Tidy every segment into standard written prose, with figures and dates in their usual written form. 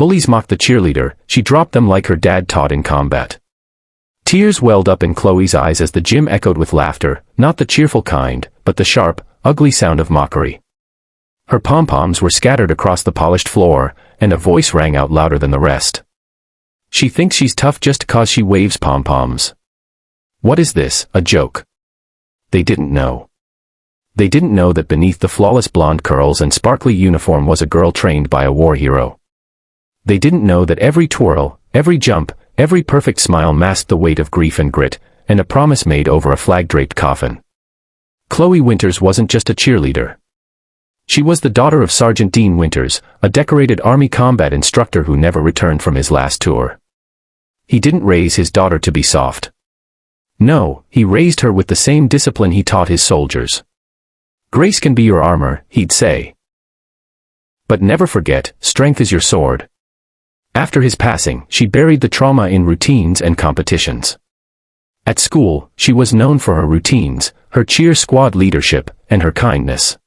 Bullies mocked the cheerleader, she dropped them like her dad taught in combat. Tears welled up in Chloe's eyes as the gym echoed with laughter, not the cheerful kind, but the sharp, ugly sound of mockery. Her pom-poms were scattered across the polished floor, and a voice rang out louder than the rest. She thinks she's tough just 'cause she waves pom-poms. What is this, a joke? They didn't know. They didn't know that beneath the flawless blonde curls and sparkly uniform was a girl trained by a war hero. They didn't know that every twirl, every jump, every perfect smile masked the weight of grief and grit, and a promise made over a flag-draped coffin. Chloe Winters wasn't just a cheerleader. She was the daughter of Sergeant Dean Winters, a decorated Army combat instructor who never returned from his last tour. He didn't raise his daughter to be soft. No, he raised her with the same discipline he taught his soldiers. Grace can be your armor, he'd say. But never forget, strength is your sword. After his passing, she buried the trauma in routines and competitions. At school, she was known for her routines, her cheer squad leadership, and her kindness.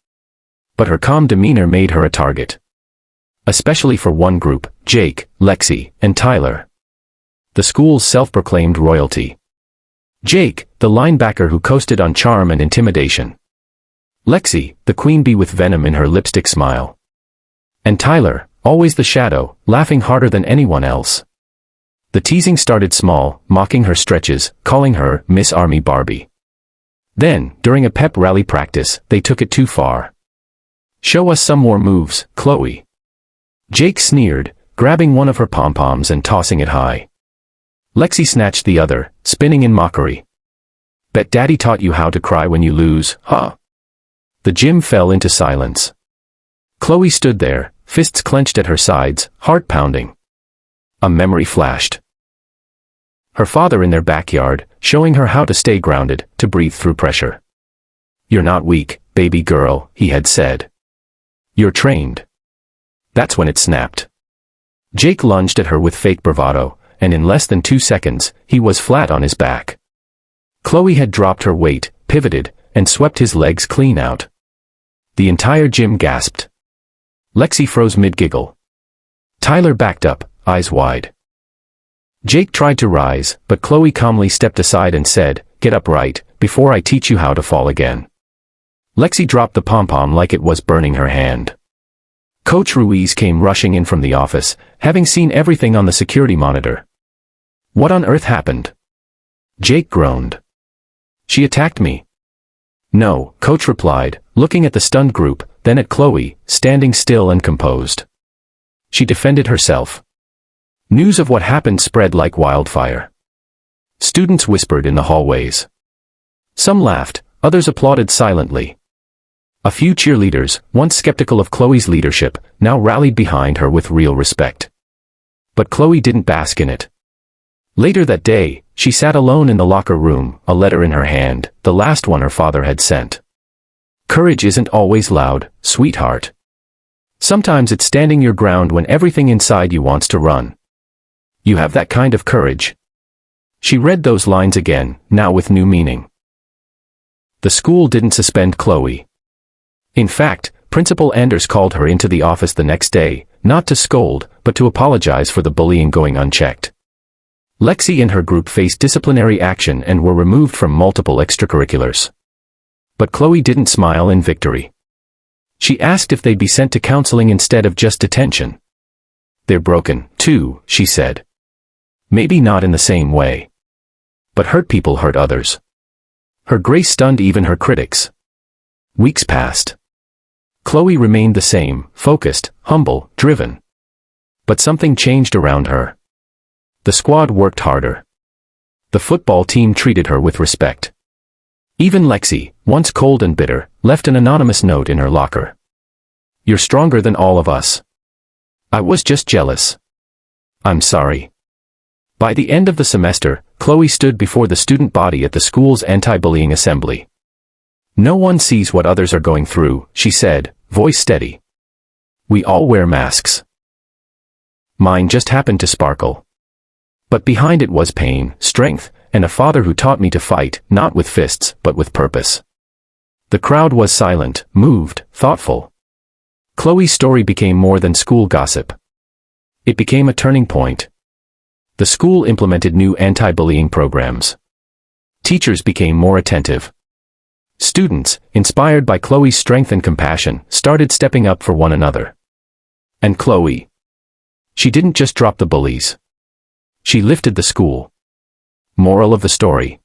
But her calm demeanor made her a target. Especially for one group, Jake, Lexi, and Tyler. The school's self-proclaimed royalty. Jake, the linebacker who coasted on charm and intimidation. Lexi, the queen bee with venom in her lipstick smile. And Tyler, always the shadow, laughing harder than anyone else. The teasing started small, mocking her stretches, calling her Miss Army Barbie. Then, during a pep rally practice, they took it too far. Show us some more moves, Chloe. Jake sneered, grabbing one of her pom-poms and tossing it high. Lexi snatched the other, spinning in mockery. Bet Daddy taught you how to cry when you lose, huh? The gym fell into silence. Chloe stood there, fists clenched at her sides, heart pounding. A memory flashed. Her father in their backyard, showing her how to stay grounded, to breathe through pressure. You're not weak, baby girl, he had said. You're trained. That's when it snapped. Jake lunged at her with fake bravado, and in less than 2 seconds, he was flat on his back. Chloe had dropped her weight, pivoted, and swept his legs clean out. The entire gym gasped. Lexi froze mid-giggle. Tyler backed up, eyes wide. Jake tried to rise, but Chloe calmly stepped aside and said, "Get upright, before I teach you how to fall again." Lexi dropped the pom-pom like it was burning her hand. Coach Ruiz came rushing in from the office, having seen everything on the security monitor. What on earth happened? Jake groaned. She attacked me. No, Coach replied, looking at the stunned group, then at Chloe, standing still and composed. She defended herself. News of what happened spread like wildfire. Students whispered in the hallways. Some laughed, others applauded silently. A few cheerleaders, once skeptical of Chloe's leadership, now rallied behind her with real respect. But Chloe didn't bask in it. Later that day, she sat alone in the locker room, a letter in her hand, the last one her father had sent. Courage isn't always loud, sweetheart. Sometimes it's standing your ground when everything inside you wants to run. You have that kind of courage. She read those lines again, now with new meaning. The school didn't suspend Chloe. In fact, Principal Anders called her into the office the next day, not to scold, but to apologize for the bullying going unchecked. Lexi and her group faced disciplinary action and were removed from multiple extracurriculars. But Chloe didn't smile in victory. She asked if they'd be sent to counseling instead of just detention. They're broken, too, she said. Maybe not in the same way. But hurt people hurt others. Her grace stunned even her critics. Weeks passed. Chloe remained the same, focused, humble, driven. But something changed around her. The squad worked harder. The football team treated her with respect. Even Lexi, once cold and bitter, left an anonymous note in her locker. You're stronger than all of us. I was just jealous. I'm sorry. By the end of the semester, Chloe stood before the student body at the school's anti-bullying assembly. No one sees what others are going through, she said, voice steady. We all wear masks. Mine just happened to sparkle. But behind it was pain, strength, and a father who taught me to fight, not with fists, but with purpose. The crowd was silent, moved, thoughtful. Chloe's story became more than school gossip. It became a turning point. The school implemented new anti-bullying programs. Teachers became more attentive. Students, inspired by Chloe's strength and compassion, started stepping up for one another. And Chloe. She didn't just drop the bullies. She lifted the school. Moral of the story.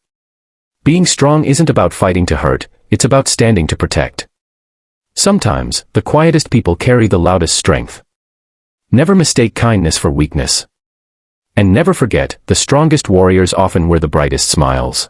Being strong isn't about fighting to hurt, it's about standing to protect. Sometimes, the quietest people carry the loudest strength. Never mistake kindness for weakness. And never forget, the strongest warriors often wear the brightest smiles.